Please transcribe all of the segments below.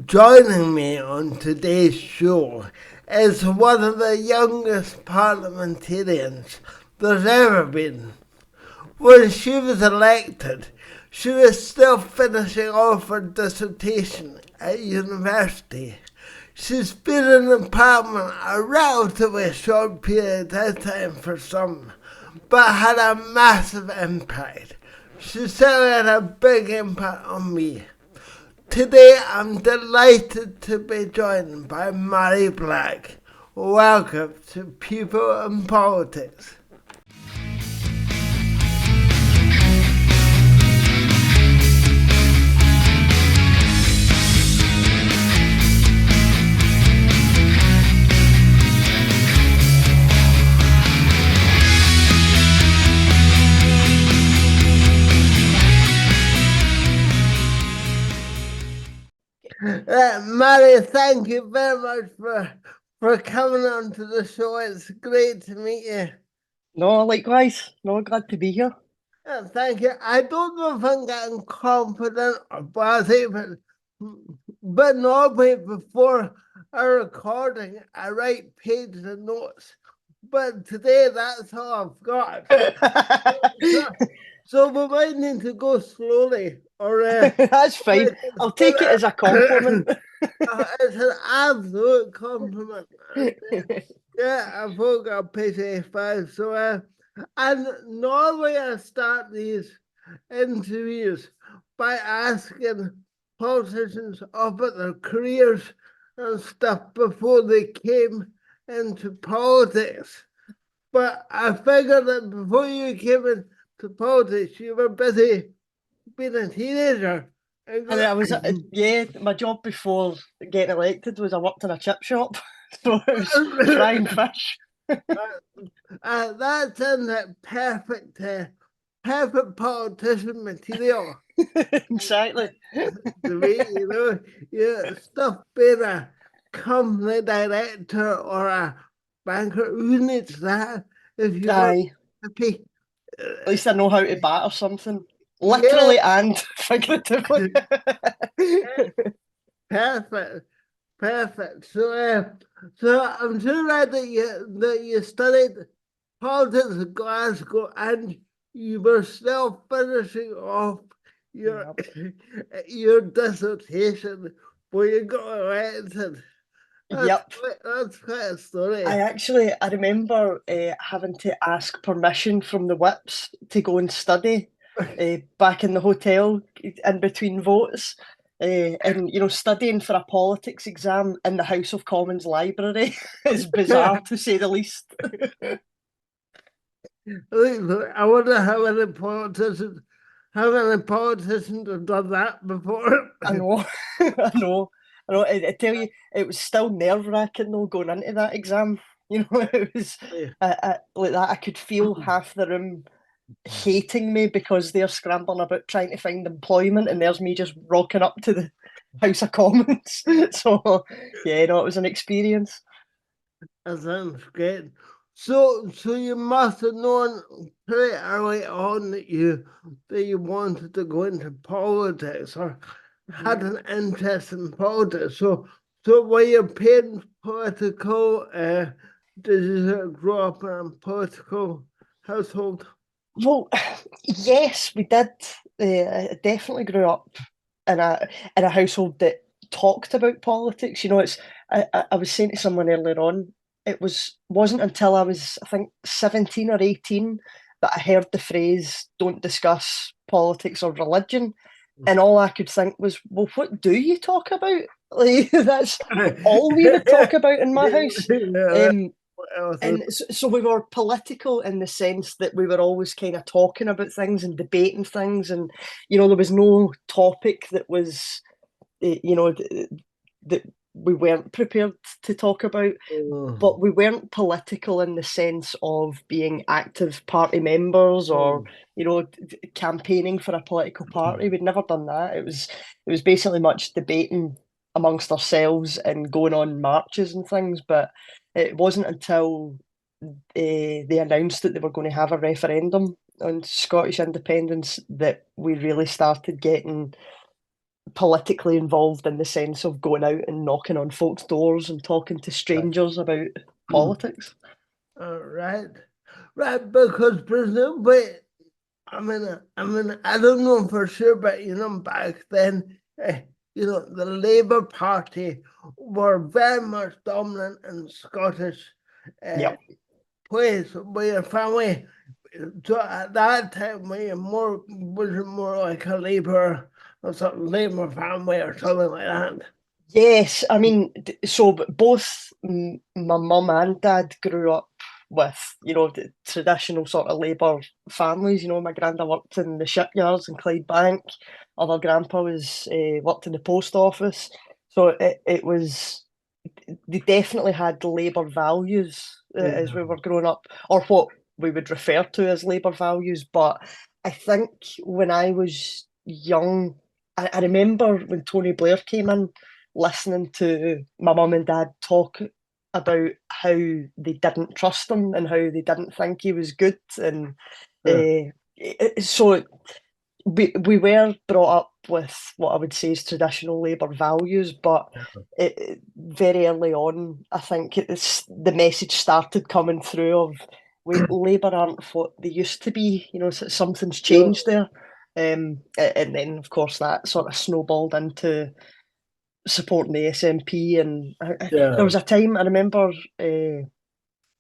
Joining me on today's show is one of the youngest parliamentarians there's ever been. When she was elected, she was still finishing off her dissertation at university. She's been in the Parliament a relatively short period of time for some, but had a massive impact. She certainly had a big impact on me. Today I'm delighted to be joined by Mhairi Black. Welcome to People and Politics. Mhairi, thank you very much for coming on to the show. It's great to meet you. No, likewise. No, glad to be here. Thank you. I don't know if I'm getting confident or blasé, but normally before a recording, I write pages of notes. But today, that's all I've got. So we might need to go slowly. That's fine. I'll take it as a compliment. It's an absolute compliment. Yeah, I've only got page 85. So, and normally I start these interviews by asking politicians about their careers and stuff before they came into politics. But I figured that before you came into politics, you were busy being a teenager. And I was, my job before getting elected was I worked in a chip shop. So it was frying fish. That sounds like perfect politician material. Exactly. To me, stuff being a company director or a banker, who needs that if you're happy? At least I know how to batter something. Literally and figuratively. Perfect. So I'm sure right that you studied politics at Glasgow and you were still finishing off your dissertation before you got elected. That's quite a story. I remember having to ask permission from the whips to go and study back in the hotel in between votes. And studying for a politics exam in the House of Commons library is bizarre to say the least. I wonder how many politicians have done that before. I know. I tell you, it was still nerve-wracking though going into that exam. It was like that. I could feel half the room hating me because they're scrambling about trying to find employment, and there's me just rocking up to the House of Commons. So it was an experience. That sounds great. So you must have known pretty early on that you wanted to go into politics or had an interest in politics. So were your parents political? Did you grow up in a political household? Well, yes, we did. I definitely grew up in a household that talked about politics. I was saying to someone earlier on, it wasn't until I was, I think, 17 or 18 that I heard the phrase "don't discuss politics or religion," and all I could think was, well, what do you talk about? Like, that's all we would talk about in my house. And so we were political in the sense that we were always kind of talking about things and debating things, and there was no topic that was that we weren't prepared to talk about. But we weren't political in the sense of being active party members or campaigning for a political party. We'd never done that. It was basically much debating amongst ourselves and going on marches and things, but it wasn't until they announced that they were going to have a referendum on Scottish independence that we really started getting politically involved in the sense of going out and knocking on folks' doors and talking to strangers about politics. Right, right, because presumably, I don't know for sure, but back then, the Labour Party were very much dominant in Scottish uh, Yep. place with your family. So at that time, we was more like a Labour or something, Labour family or something like that. Yes, I mean, so both my mum and dad grew up with, the traditional sort of Labour families. My granda worked in the shipyards in Clydebank. Other grandpa was worked in the post office. So it was, they definitely had Labour values as Yeah. we were growing up, or what we would refer to as Labour values. But I think when I was young, I remember when Tony Blair came in, listening to my mum and dad talk about how they didn't trust him and how they didn't think he was good. And Yeah. so we were brought up with what I would say is traditional Labour values, but very early on, I think the message started coming through of, wait, Labour aren't what they used to be. Something's changed there. And then, of course, that sort of snowballed into supporting the SNP. And there Yeah. was a time I remember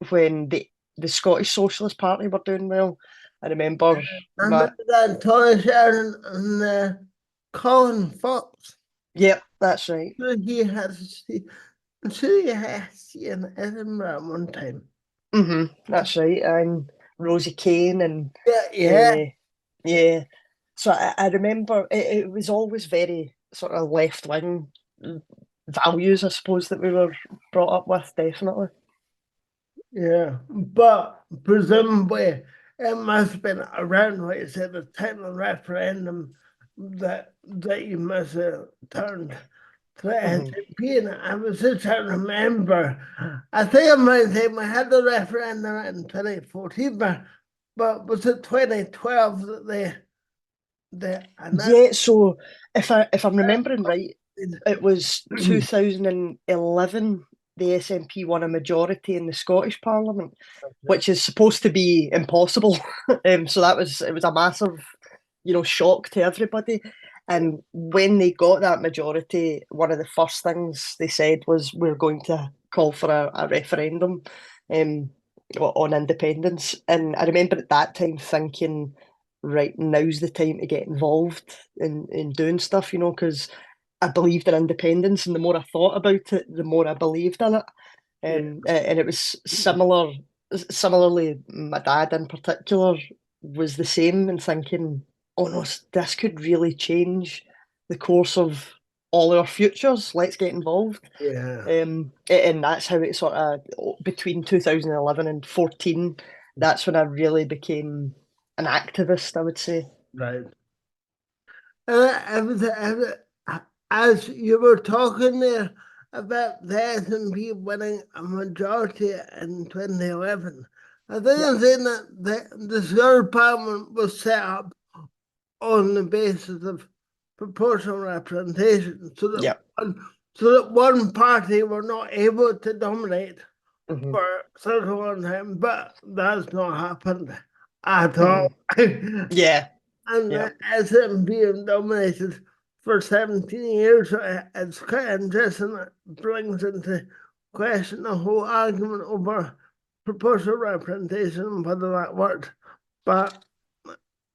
when the Scottish Socialist Party were doing well. I remember I remember that Tony Sheridan and Colin Fox. Yep, that's right. So he has in Edinburgh one time. That's right. And Rosie Kane and Yeah, yeah, uh, yeah. So I remember it was always very sort of left wing values, I suppose, that we were brought up with, definitely. yeah. But presumably it must have been around what you said, the time of referendum that you must have turned to the hmm SNP. And I was just trying to remember. I think I might say we had the referendum in 2014, but was it 2012 that they announced? Yeah, so if I'm remembering right, it was 2011 the SNP won a majority in the Scottish Parliament, which is supposed to be impossible. So it was a massive, shock to everybody. And when they got that majority, one of the first things they said was, we're going to call for a referendum um, on independence. And I remember at that time thinking, right, now's the time to get involved in doing stuff, because I believed in independence, and the more I thought about it, the more I believed in it. And it was similarly, my dad in particular was the same, and thinking, oh no, this could really change the course of all our futures. Let's get involved. Yeah, And that's how it sort of, between 2011 and 14, that's when I really became an activist, I would say. right. As you were talking there about the S&P winning a majority in 2011, I think Yep. I'm saying that the third parliament was set up on the basis of proportional representation, Yep. so that one party were not able to dominate hmm for such a long time, but that's not happened at all. hmm Yeah. And Yeah. the SNP dominated for 17 years. So it's quite interesting. It brings into question the whole argument over proportional representation and whether that worked. But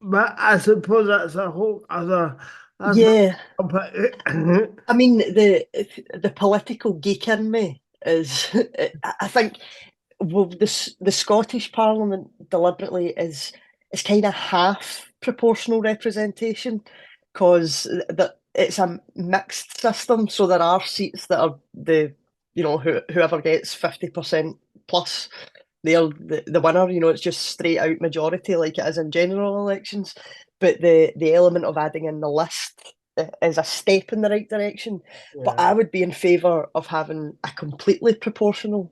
but I suppose that's a whole other that's not Yeah. topic. I mean, the political geek in me is, I think, well, the Scottish Parliament deliberately is kind of half proportional representation, because it's a mixed system. So there are seats that are whoever gets 50% plus, they're the winner. It's just straight out majority like it is in general elections. But the element of adding in the list is a step in the right direction. But Yeah, I would be in favour of having a completely proportional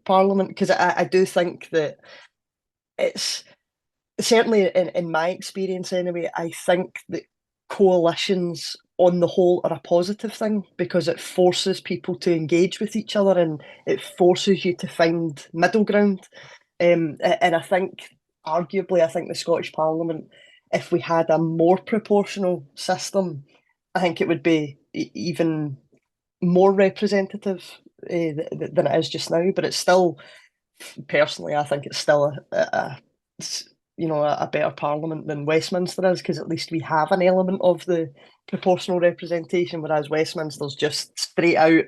parliament, because I do think that it's certainly in my experience anyway, I think that coalitions on the whole, are a positive thing because it forces people to engage with each other and it forces you to find middle ground. And I think, arguably, I think the Scottish Parliament, if we had a more proportional system, I think it would be even more representative than it is just now. But it's still, personally, I think it's still a better parliament than Westminster is, because at least we have an element of the proportional representation, whereas Westminster's just straight out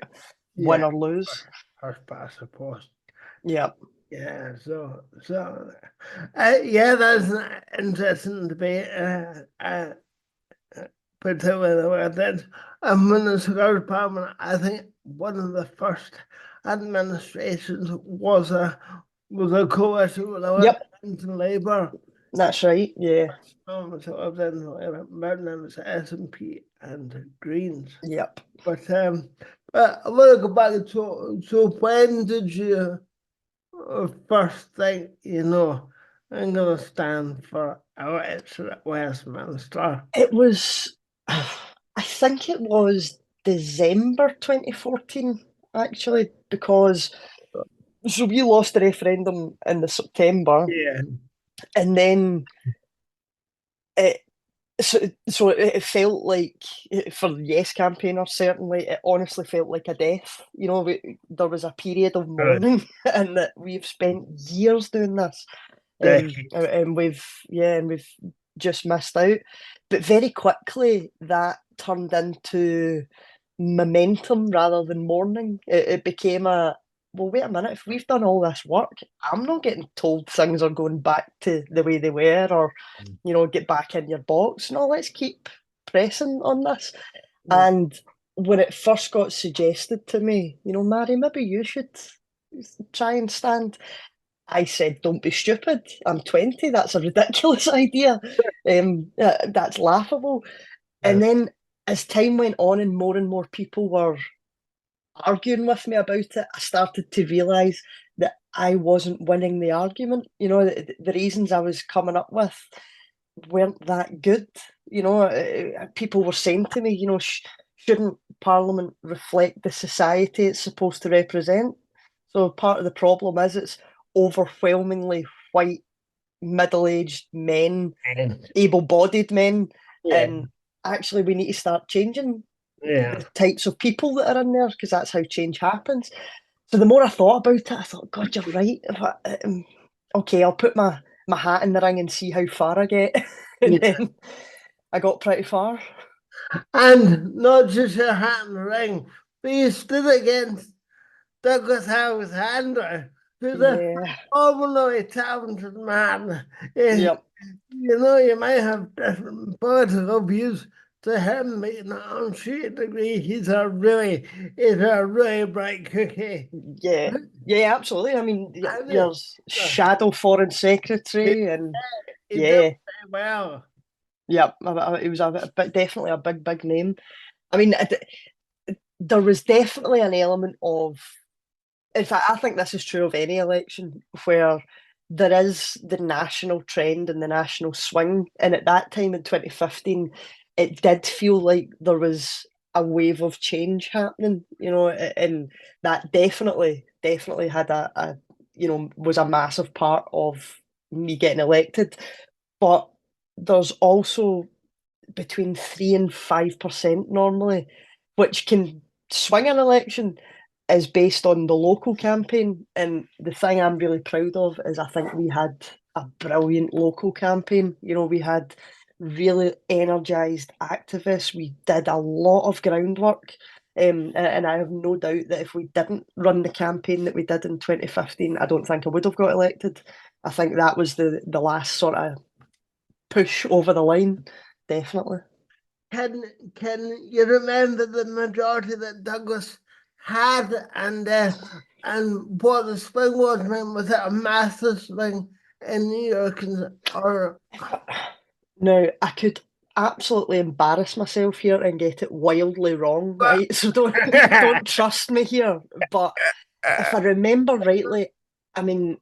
win Yeah, or lose. first past the post. Yeah. Yeah, yeah, that's an interesting debate. Particularly with it. When the Scottish Parliament, I think one of the first administrations was a coalition with Yep, Labour. that's right. Yeah. So I was in Labour, it was SNP and Greens. Yep. But I want to go back to, so when did you first think, I'm going to stand for election at Westminster? It was, I think it was December 2014, actually, because so we lost the referendum in the September, Yeah. and then it so it felt like, for the Yes campaigners, certainly, it honestly felt like a death. There was a period of Good. mourning, and that we've spent years doing this, Decade. and we've just missed out. But very quickly, that turned into momentum rather than mourning. It became well, wait a minute, if we've done all this work, I'm not getting told things are going back to the way they were, or, get back in your box. No, let's keep pressing on this. Yeah. And when it first got suggested to me, Mhairi, maybe you should try and stand. I said, don't be stupid. I'm 20. That's a ridiculous idea. That's laughable. And then as time went on and more people were arguing with me about it, I started to realise that I wasn't winning the argument. The reasons I was coming up with weren't that good. People were saying to me, shouldn't Parliament reflect the society it's supposed to represent? So part of the problem is it's overwhelmingly white, middle-aged men, able-bodied men, Yeah. and actually we need to start changing Yeah. the types of people that are in there, because that's how change happens. So the more I thought about it, I thought, God, you're right. Okay, I'll put my hat in the ring and see how far I get. And Yeah. then I got pretty far. And not just your hat in the ring, but you stood against Douglas Alexander, who's a Yeah. phenomenally talented man. Eh, Yep. you might have different political views to him, but on a certain degree, he's a really bright cookie. Yeah. Yeah, absolutely. I mean, And your shadow foreign he, secretary, and he did yeah, very well. yep. It was definitely a big name. I mean, there was definitely an element of, in fact, I think this is true of any election, where there is the national trend and the national swing. And at that time in 2015, it did feel like there was a wave of change happening, and that definitely had was a massive part of me getting elected. But there's also between 3 and 5% normally, which can swing an election, is based on the local campaign. And the thing I'm really proud of is I think we had a brilliant local campaign. We had really energised activists. We did a lot of groundwork. And I have no doubt that if we didn't run the campaign that we did in 2015, I don't think I would have got elected. I think that was the last sort of push over the line, definitely. Can you remember the majority that Douglas had, and what the swing was? Was it a massive swing in New York, or Now, I could absolutely embarrass myself here and get it wildly wrong, right? So don't trust me here. But if I remember rightly, I mean,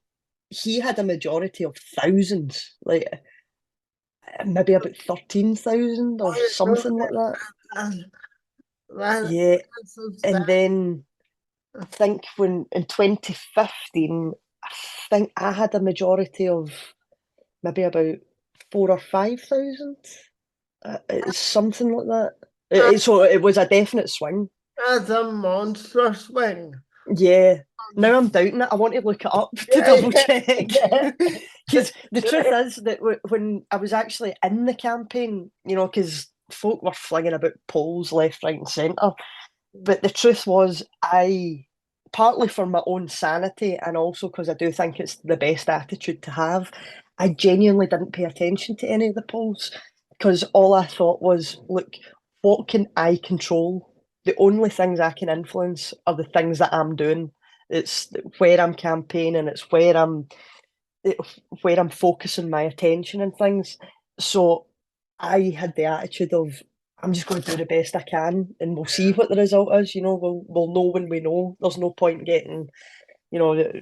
he had a majority of thousands, like maybe about 13,000 or something like that. That, that, Yeah, that's so and sad. then I think when in 2015, I think I had a majority of maybe about 4 or 5 thousand. It's something like that. So it was a definite swing. That's a monster swing. Yeah. Now I'm doubting it. I want to look it up to Yeah, double check. yeah, Because the truth is that when I was actually in the campaign, because folk were flinging about polls left, right, and centre. But the truth was, partly for my own sanity and also because I do think it's the best attitude to have, I genuinely didn't pay attention to any of the polls because all I thought was, look, what can I control? The only things I can influence are the things that I'm doing. It's where I'm campaigning, it's where I'm focusing my attention and things. So I had the attitude of I'm just going to do the best I can, and we'll see what the result is. We'll know when we know. There's no point getting you know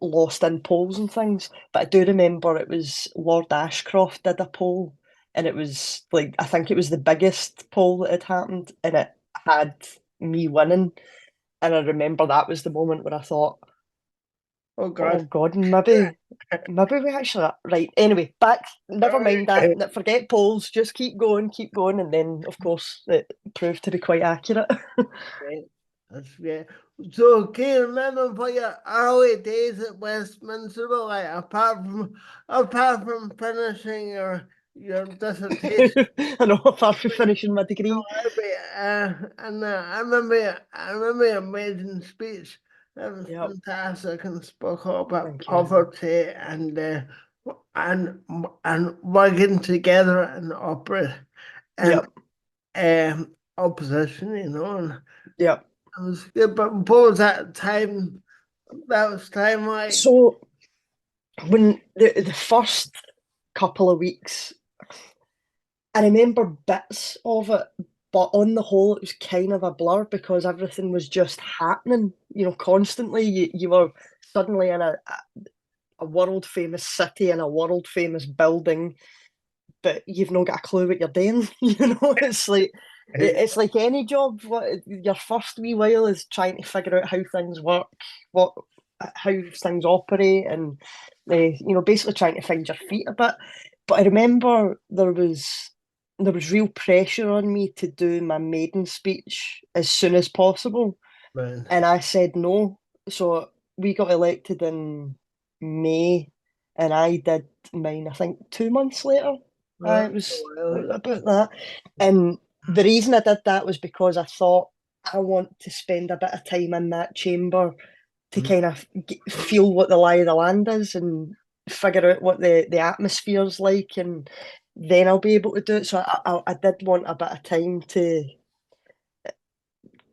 lost in polls and things. But I do remember it was Lord Ashcroft did a poll, and it was like I think it was the biggest poll that had happened, and it had me winning. And I remember that was the moment where I thought, oh oh God. God, maybe we actually are. Right. Anyway, back. Never mind that. Forget polls. Just keep going, and then of course it proved to be quite accurate. Great. That's great. So, can you remember for your early days at Westminster, like apart from finishing your dissertation? I know. Apart from finishing my degree. And I remember your amazing speech. That was Yep. fantastic and spoke all about Thank you. poverty and and working together and operate and Yep. opposition, and Yep. it was good. But what was that time? That was time like. So when the first couple of weeks, I remember bits of it, but on the whole, it was kind of a blur because everything was just happening, constantly. You were suddenly in a world famous city and a world famous building, but you've not got a clue what you're doing. It's like any job. Your first wee while is trying to figure out how things work, what how things operate, and basically trying to find your feet a bit. But I remember there was real pressure on me to do my maiden speech as soon as possible, Man. and I said no. So we got elected in May, and I did mine, I think, 2 months later. It was Well, about that. And the reason I did that was because I thought I want to spend a bit of time in that chamber to kind of feel what the lie of the land is and figure out what the atmosphere's like, and then I'll be able to do it. So I did want a bit of time to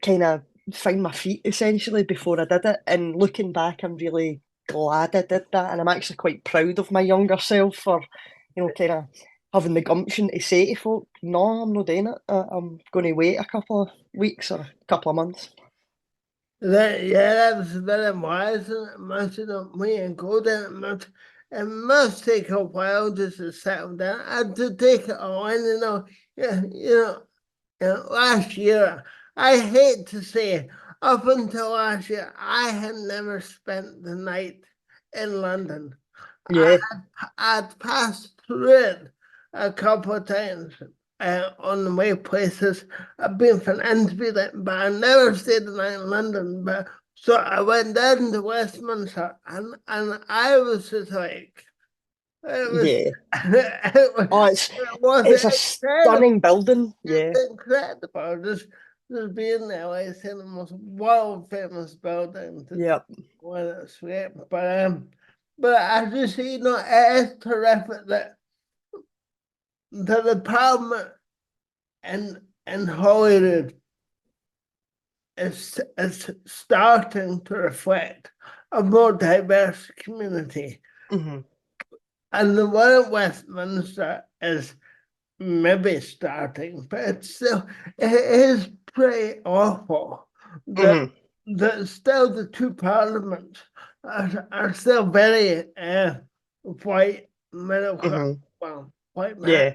kind of find my feet essentially before I did it. And looking back, I'm really glad I did that, and I'm actually quite proud of my younger self for, kind of having the gumption to say to folk, "No, I'm not doing it. I'm going to wait a couple of weeks or a couple of months." that was very wise, and it must have me and go there. It must take a while just to settle down and to take it on, Yeah, last year, I hate to say, up until last year, I had never spent the night in London. I, Yeah, I'd passed through it a couple of times on the way places. I've been from Enfield, but I never stayed the night in London. But so I went down to Westminster, and I was just like, it was, yeah. Oh, it was it's a incredible. stunning building. Yeah, It's incredible. Just being there, like I said, the most world famous building to yeah, when it's great. But I just it is terrific that the Parliament in Holyrood is starting to reflect a more diverse community. hmm And the one at Westminster is maybe starting, but it is pretty awful that hmm still the two parliaments are still very white middle class. hmm Well, white man, yeah, yeah.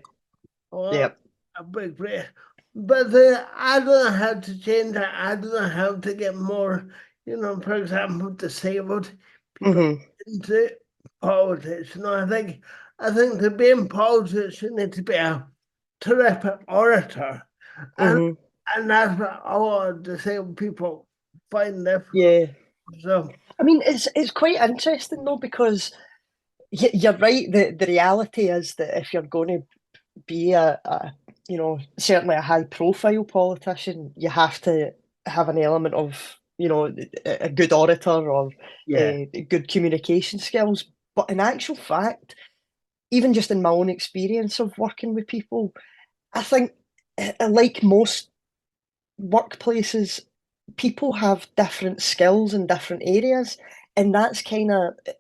or a big race. but I don't know how to change it. I don't know how to get more, for example, disabled people Hmm. into politics. I think to be in politics, you need to be a terrific orator, and Hmm. and that's what a lot of disabled people find difficult. Yeah. So I mean, it's quite interesting though, because you're right. The reality is that if you're going to be certainly a high profile politician, you have to have an element of, a good orator or yeah, good communication skills. But in actual fact, even just in my own experience of working with people, I think, like most workplaces, people have different skills in different areas. And that's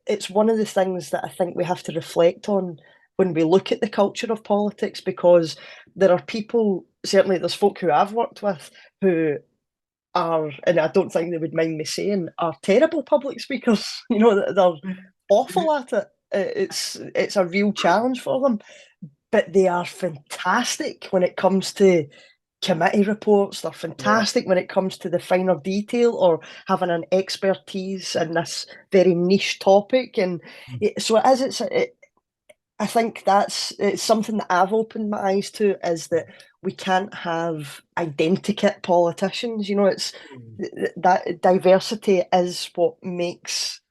it's one of the things that I think we have to reflect on when we look at the culture of politics, because there are people, certainly there's folk who I've worked with who are, and I don't think they would mind me saying, are terrible public speakers. They're awful at it. It's a real challenge for them, but they are fantastic when it comes to committee reports. They're yeah. fantastic when it comes to the finer detail or having an expertise in this very niche topic. And so it is. I think it's something that I've opened my eyes to, is that we can't have identikit politicians. It's that diversity is what makes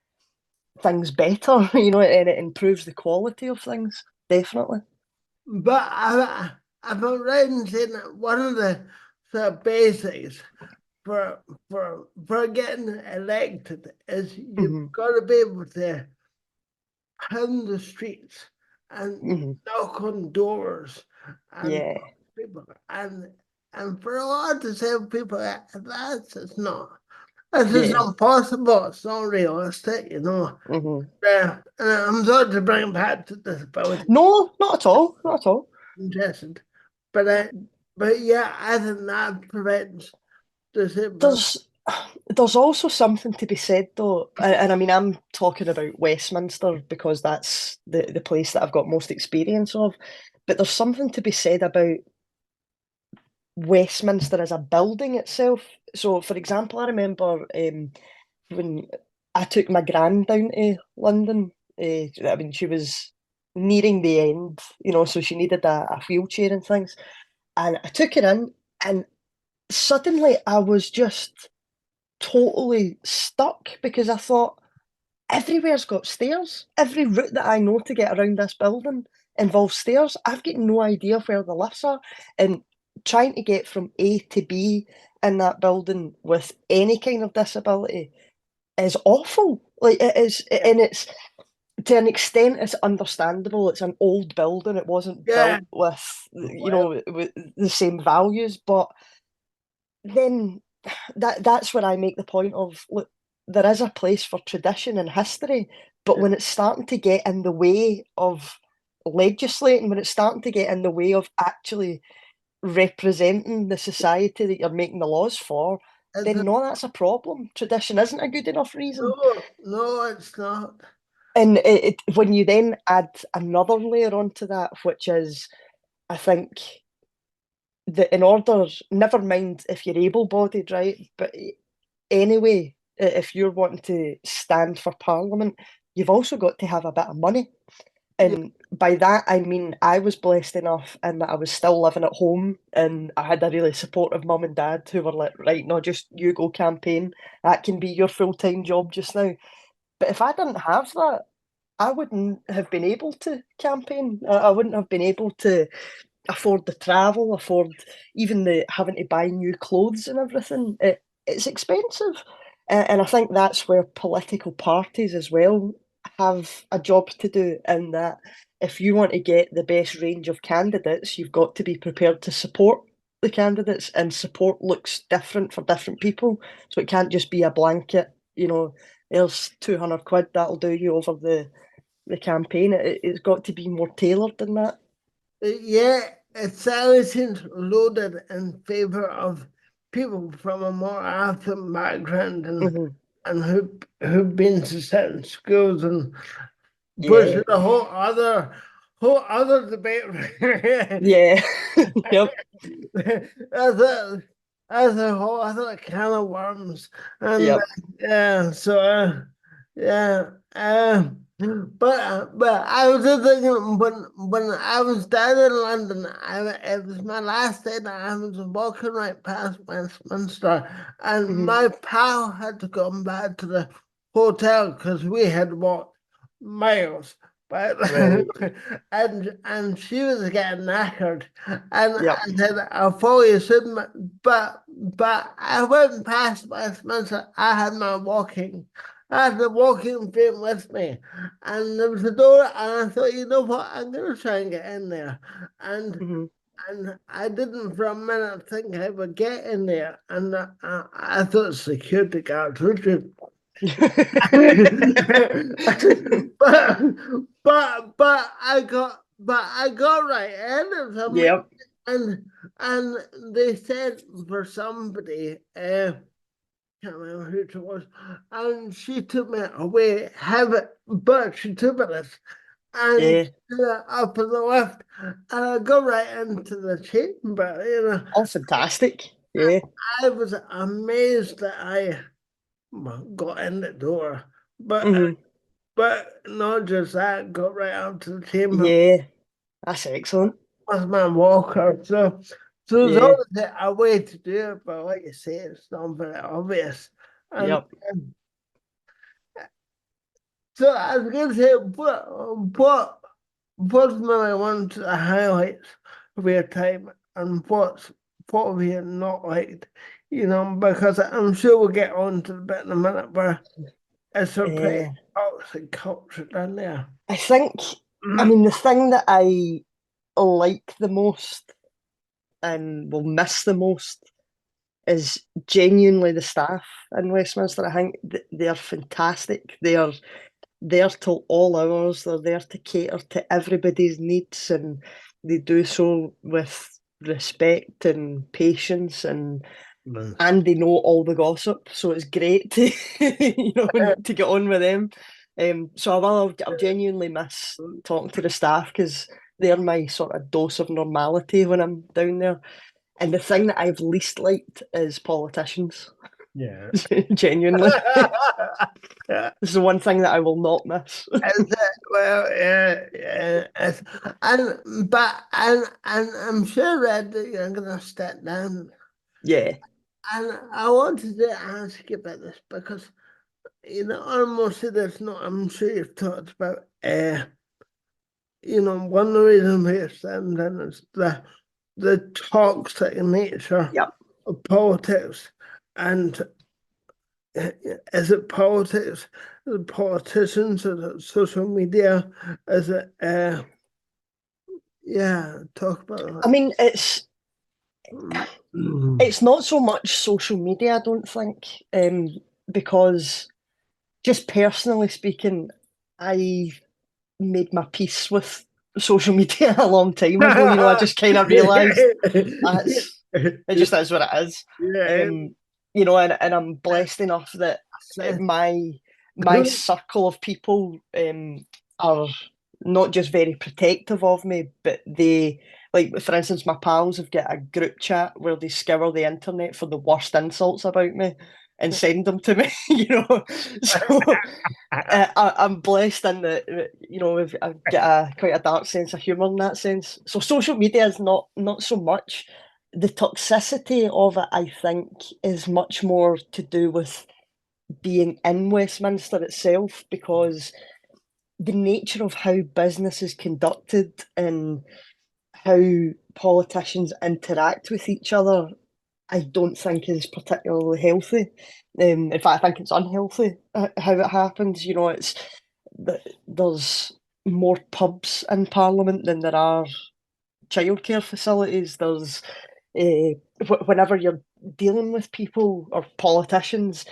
things better. And it improves the quality of things. Definitely. But I've already seen that one of the sort of basics for getting elected is you've Hmm. got to be able to pound the streets and Hmm. knock on doors and Yeah. people and for a lot of disabled people that's just not that's just Yeah. not possible. It's not realistic. Hmm. And I'm sorry to bring it back to disability No, not at all. Not at all. congestion, but yeah, I think that prevents disabled. There's there's also something to be said though, and I mean I'm talking about Westminster because that's the place that I've got most experience of. But there's something to be said about Westminster as a building itself. So, for example, I remember when I took my gran down to London. I mean, she was nearing the end, so she needed a wheelchair and things. And I took her in, and suddenly I was just totally stuck because I thought everywhere's got stairs. Every route that I know to get around this building involves stairs. I've got no idea where the lifts are. And trying to get from A to B in that building with any kind of disability is awful. Like it is, Yeah, and it's to an extent it's understandable. It's an old building. It wasn't yeah, built with, well, with the same values, but then that's where I make the point of, look, there is a place for tradition and history, but when it's starting to get in the way of legislating, when it's starting to get in the way of actually representing the society that you're making the laws for, it's then no, that's a problem. Tradition isn't a good enough reason. no, it's not. And when you then add another layer onto that, which is, I think, that in order, never mind if you're able-bodied, right, but anyway, if you're wanting to stand for Parliament, you've also got to have a bit of money. Yeah, And by that, I mean, I was blessed enough in that I was still living at home and I had a really supportive mum and dad who were like, right, no, just you go campaign. That can be your full-time job just now. But if I didn't have that, I wouldn't have been able to campaign. I wouldn't have been able to afford the travel, afford even the having to buy new clothes and everything. It's expensive. And I think that's where political parties as well have a job to do, in that if you want to get the best range of candidates, you've got to be prepared to support the candidates, and support looks different for different people. So it can't just be a blanket, there's 200 quid, that'll do you over the campaign. It's got to be more tailored than that. yeah, it sounds loaded in favor of people from a more affluent background Hmm. and who've been to certain schools and Yeah. versus a whole other whole other debate. Yeah. Yep. That's a that's a whole other can of worms, and Yep. yeah, so yeah, but I was just thinking when I was down in London, it was my last day, and I was walking right past Westminster, and Hmm. my pal had to come back to the hotel because we had walked miles. But Right. and she was getting knackered, and Yep. I said I'll follow you soon. But I went past Westminster. I had the walking frame with me, and there was a door, and I thought, you know what, I'm gonna try and get in there, and Hmm. and I didn't for a minute think I would get in there, and I thought security guards would just but but I got right in of them, Yep. and they said for somebody can't remember who it was, and she took me away have it, but she took me this and Yeah. up in the lift, and I got right into the chamber. Oh, fantastic. Yeah. I was amazed that I got in the door, but Hmm. But not just that, got right up to the chamber Yeah. That's excellent. with my walker. So there's Yeah. always a way to do it, but like you say, it's not very obvious. And Yep. so I was gonna say, what's maybe one of the highlights of your time, and what have you not liked? Because I'm sure we'll get on to the bit in a minute where it's a pretty Yeah. toxic culture down there. I think, I mean, the thing that I like the most and will miss the most is genuinely the staff in Westminster. I think they're fantastic. They are there till all hours. They're there to cater to everybody's needs, and they do so with respect and patience, and they know all the gossip. So it's great to to get on with them. So I'll genuinely miss talking to the staff because they're my sort of dose of normality when I'm down there. And the thing that I've least liked is politicians. Yeah. Genuinely. This is the one thing that I will not miss. Is it? Well, yeah, yeah. And I'm sure Red that you're gonna step down. Yeah. And I wanted to ask you about this because almost this not I'm sure you've talked about one of the reasons we're standing down is the toxic nature Yep. of politics. And is it politics? Is it politicians? Is it social media? Is it yeah, talk about I mean, it's that. Mm. it's not so much social media, I don't think, because just personally speaking, I made my peace with social media a long time ago. I just kind of realised that's it just is what it is. Yeah, And I'm blessed enough that yeah. my circle of people are not just very protective of me, but they like for instance, my pals have got a group chat where they scour the internet for the worst insults about me and send them to me. So I'm blessed in that I've got quite a dark sense of humour in that sense. So social media is not so much. The toxicity of it, I think, is much more to do with being in Westminster itself, because the nature of how business is conducted and how politicians interact with each other, I don't think is particularly healthy. In fact, I think it's unhealthy how it happens. There's more pubs in Parliament than there are childcare facilities. There's whenever you're dealing with people or politicians,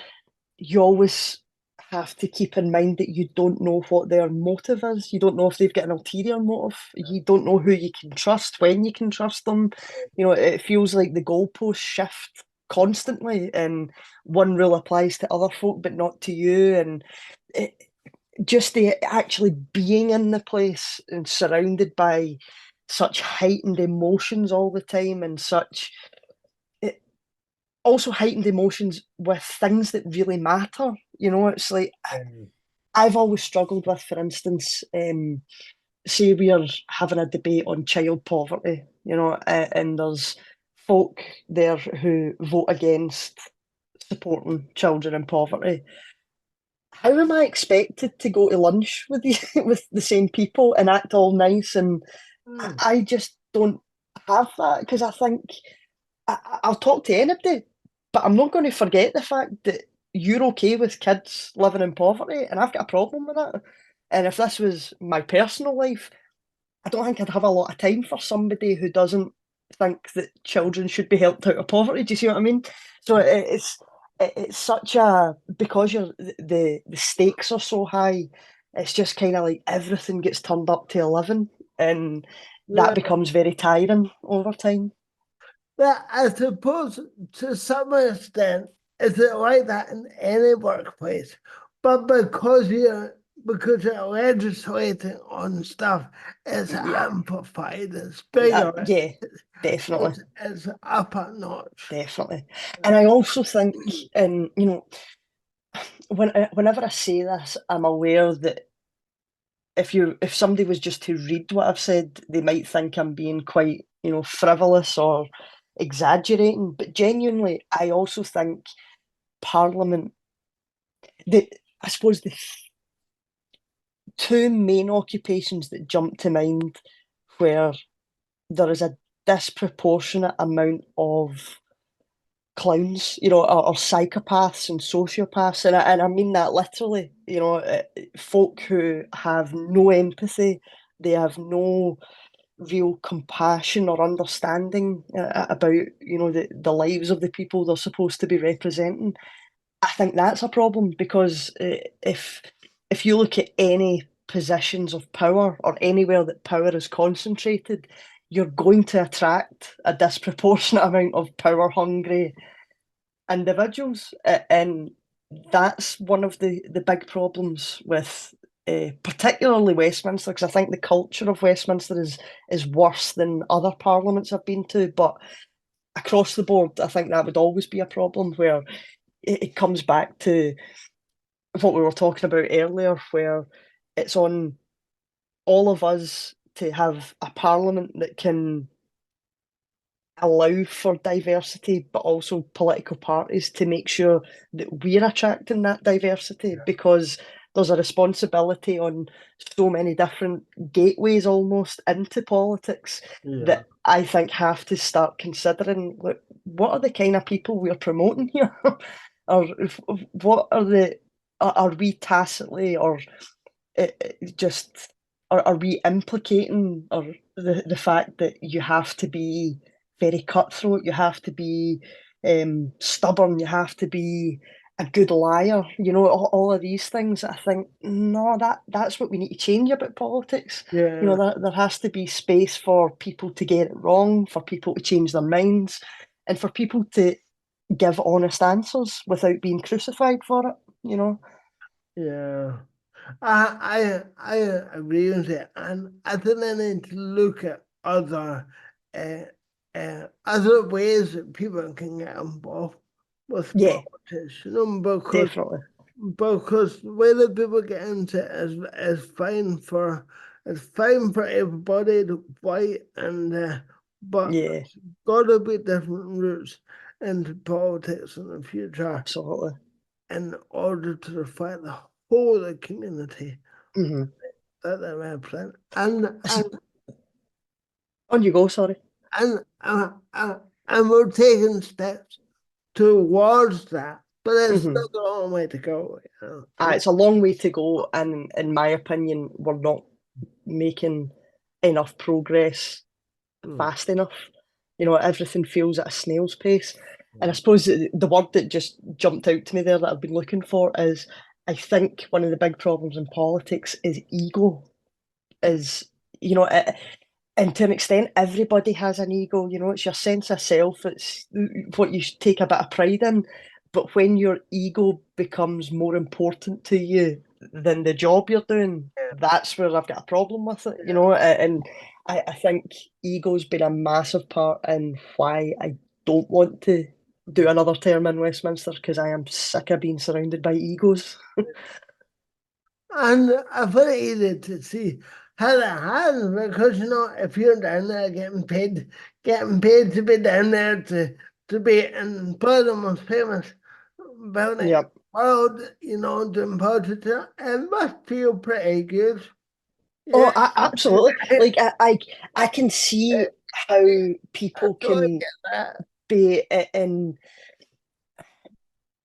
you always have to keep in mind that you don't know what their motive is. You don't know if they've got an ulterior motive. You don't know who you can trust, when you can trust them. It feels like the goalposts shift constantly, and one rule applies to other folk, but not to you. And it, just the actually being in the place and surrounded by such heightened emotions all the time and such it, also heightened emotions with things that really matter. It's like Um, I've always struggled with, for instance, say we are having a debate on child poverty, and there's folk there who vote against supporting children in poverty. How am I expected to go to lunch with with the same people and act all nice? And mm, I just don't have that because I think I'll talk to anybody, but I'm not going to forget the fact that you're okay with kids living in poverty, and I've got a problem with that. And if this was my personal life, I don't think I'd have a lot of time for somebody who doesn't think that children should be helped out of poverty. Do you see what I mean? So it's such a because the stakes are so high. It's just kind of like everything gets turned up to 11, and that yeah. becomes very tiring over time. But I suppose to some extent, it's like that in any workplace. But because you're legislating on stuff, it's Yeah, amplified, it's bigger, yeah, definitely, it's up a notch. definitely. And I also think, and whenever I say this, I'm aware that if somebody was just to read what I've said, they might think I'm being quite, frivolous or exaggerating. But genuinely, I also think Parliament, the I suppose the two main occupations that jump to mind where there is a disproportionate amount of clowns, or psychopaths and sociopaths, and I mean that literally. Folk who have no empathy, they have no real compassion or understanding about the lives of the people they're supposed to be representing. I think that's a problem because if you look at any positions of power or anywhere that power is concentrated, you're going to attract a disproportionate amount of power hungry individuals, and that's one of the big problems with particularly Westminster, because I think the culture of Westminster is worse than other parliaments I've been to. But across the board, I think that would always be a problem where it comes back to what we were talking about earlier, where it's on all of us to have a parliament that can allow for diversity, but also political parties to make sure that we're attracting that diversity because there's a responsibility on so many different gateways almost into politics Yeah, that I think have to start considering what are the kind of people we're promoting here? Or what are are we tacitly or just are we implicating or the fact that you have to be very cutthroat, you have to be stubborn, you have to be a good liar, all of these things. I think no, that's what we need to change about politics. yeah, There has to be space for people to get it wrong, for people to change their minds, and for people to give honest answers without being crucified for it. yeah. I agree with it, and I think I need to look at uh, other ways that people can get involved with Yeah, politics. Because definitely. the way that people get into it is fine for everybody to fight, and but Yeah, there's gotta be different routes into politics in the future absolutely. in order to reflect the whole of the community Hmm. that they represent. And On you go, sorry. and uh, uh, and we're taking steps towards that, but it's Hmm. not the long way to go. It's a long way to go, and in my opinion, we're not making enough progress Mm, fast enough. Everything feels at a snail's pace. And I mm, suppose the word that just jumped out to me there that I've been looking for is I think one of the big problems in politics is ego. Is, you know, and to an extent, everybody has an ego. It's your sense of self. It's what you take a bit of pride in. But when your ego becomes more important to you than the job you're doing, that's where I've got a problem with it, you know. And I think ego's been a massive part in why I don't want to do another term in Westminster, because I am sick of being surrounded by egos. And I find it easy to see how that has, because if you're down there getting paid to be down there to be in probably the most famous building in Yeah. the world, doing politics, it must feel pretty good. Oh, Yeah. absolutely. Like I can see how I people totally can get that. be in.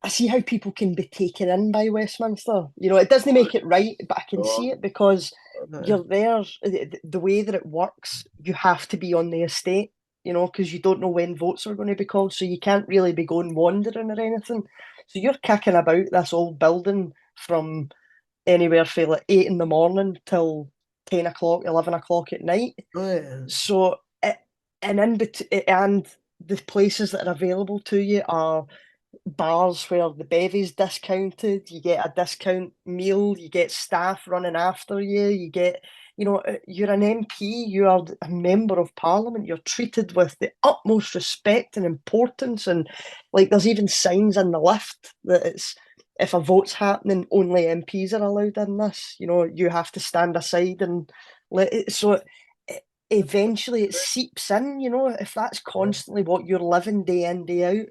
I see how people can be taken in by Westminster. You know, it doesn't make it right, but I can see it because Okay. you're there. The way that it works, you have to be on the estate, you know, because you don't know when votes are going to be called. So you can't really be going wandering or anything. So you're kicking about this old building from anywhere from like 8 in the morning till 10 o'clock, 11 o'clock at night. Oh, yeah. So, and the places that are available to you are bars where the bevy's discounted, you get a discount meal, you get staff running after you, you're an MP, you are a member of parliament, you're treated with the utmost respect and importance. And like there's even signs in the lift that it's if a vote's happening, only MPs are allowed in this. You know, you have to stand aside and let it. So eventually it seeps in, you know, if that's constantly what you're living day in, day out,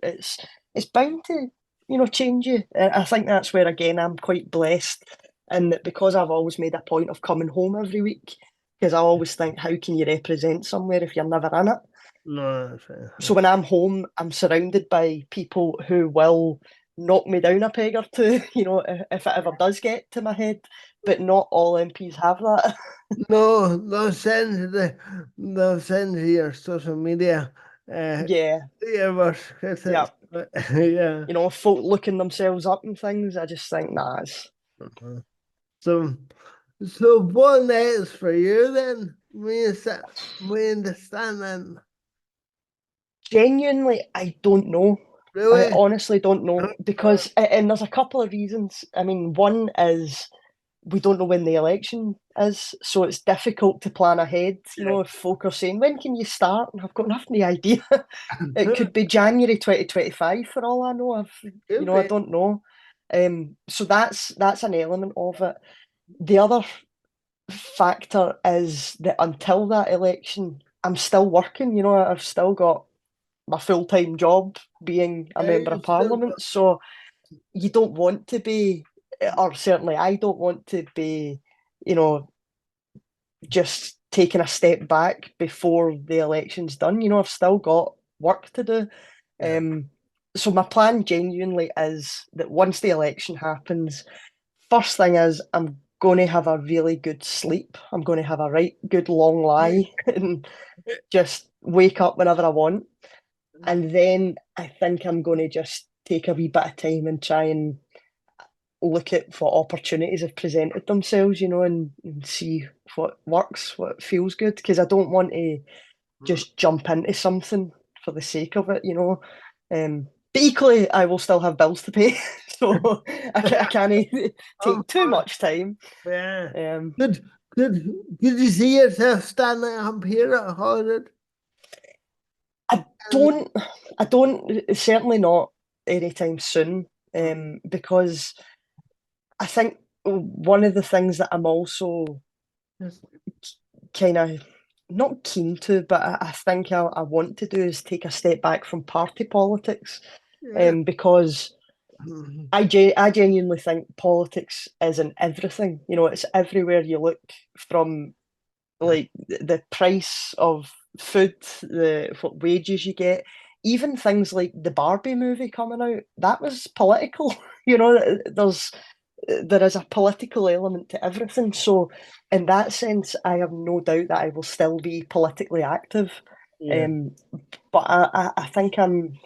it's bound to, you know, change you. I think that's where again I'm quite blessed, and that because I've always made a point of coming home every week, because I always think, how can you represent somewhere if you're never in it? No, that's fair. So when I'm home, I'm surrounded by people who will knock me down a peg or two, you know, if it ever does get to my head. But not all MPs have that. No, they'll send your social media, uh, Yeah, your worst yeah. critics. Yeah. You know, folk looking themselves up and things. I just think, nah, it's Mhm. So, so what next for you then? We understand that. genuinely, I don't know. I Really? honestly don't know because, and there's a couple of reasons. I mean, one is we don't know when the election is, so it's difficult to plan ahead. You know, if folk are saying, when can you start? And I've got nothing idea. It could be January 2025 for all I know. Could I be. don't know. So that's an element of it. The other factor is that until that election, I'm still working. You know, I've still got my full-time job being a Yeah, member you of still parliament. So you don't want to be, or certainly I don't want to be, you know, just taking a step back before the election's done. You know, I've still got work to do. yeah. So my plan genuinely is that once the election happens, first thing is I'm going to have a really good sleep. I'm going to have a right good long lie and just wake up whenever I want. And then I think I'm going to just take a wee bit of time and try and look at what opportunities have presented themselves, you know, and see what works, what feels good. Because I don't want to just jump into something for the sake of it, you know. But equally, I will still have bills to pay, so I can't Of take too course. much time. Yeah. Um, Could could you see yourself standing up here at Hollywood? I don't, I don't, certainly not anytime soon, because I think one of the things that I'm also kind of not keen to, but I think I want to do is take a step back from party politics, Yeah. because Mhm. I genuinely think politics is in everything. You know, it's everywhere you look, from like the price of food, the what wages you get, even things like the Barbie movie coming out. That was political. You know, there is a political element to everything. So, in that sense, I have no doubt that I will still be politically active. Yeah. Um, but I think I'm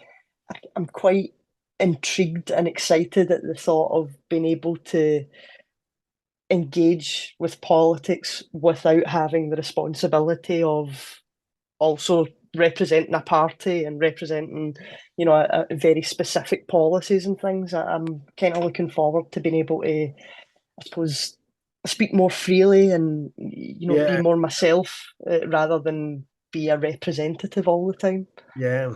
quite intrigued and excited at the thought of being able to engage with politics without having the responsibility of also representing a party and representing, you know, very specific policies and things. I'm kind of looking forward to being able to I suppose, speak more freely and, be Yeah, more myself rather than be a representative all the time. yeah.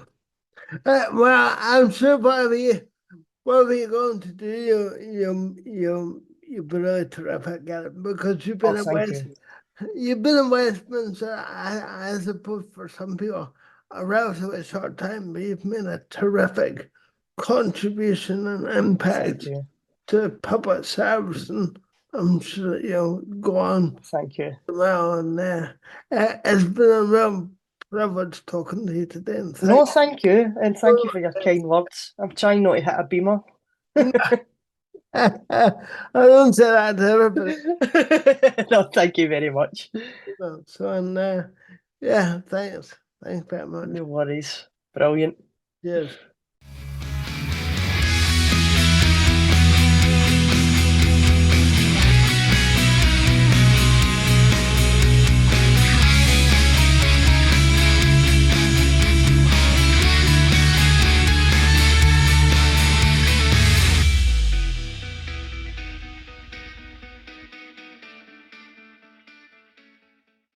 Well, I'm sure whatever you're going to do, you've been really terrific at it because Oh, thank you. you've been in Westminster. I suppose for some people, a relatively short time, but you've made a terrific contribution and Thank impact you. to public service, and I'm sure you'll go on Thank you. well. And it's been a real privilege talking to you today, and No, thank thank you. And thank you you. for your kind words. I'm trying not to hit a beamer. I don't say that to everybody. No, thank you very much. So, yeah, thanks. Thanks very much. No worries. Brilliant. Cheers.